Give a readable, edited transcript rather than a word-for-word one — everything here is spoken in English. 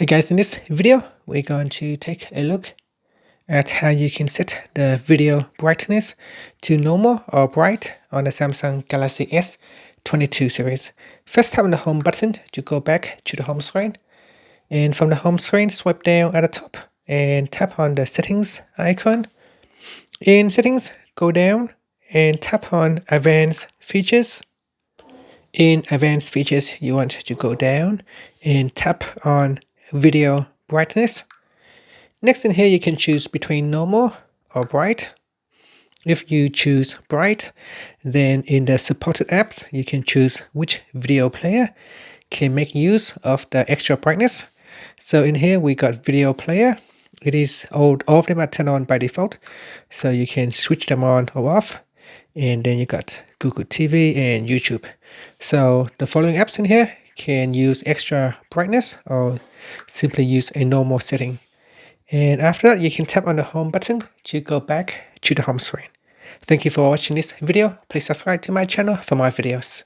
Hey guys, in this video, we're going to take a look at how you can set the video brightness to normal or bright on the Samsung Galaxy S22 series. First, tap on the home button to go back to the home screen. And from the home screen, swipe down at the top and tap on the settings icon. In settings, go down and tap on advanced features. In advanced features, you want to go down and tap on video brightness. Next in here, you can choose between normal or bright. If you choose bright, then in the supported apps, you can choose which video player can make use of the extra brightness. So in here, we got video player. It is all of them are turned on by default, so you can switch them on or off. And then you got Google TV and YouTube. So the following apps in here can use extra brightness or simply use a normal setting. And after that, you can tap on the home button to go back to the home screen. Thank you for watching this video. Please subscribe to my channel for more videos.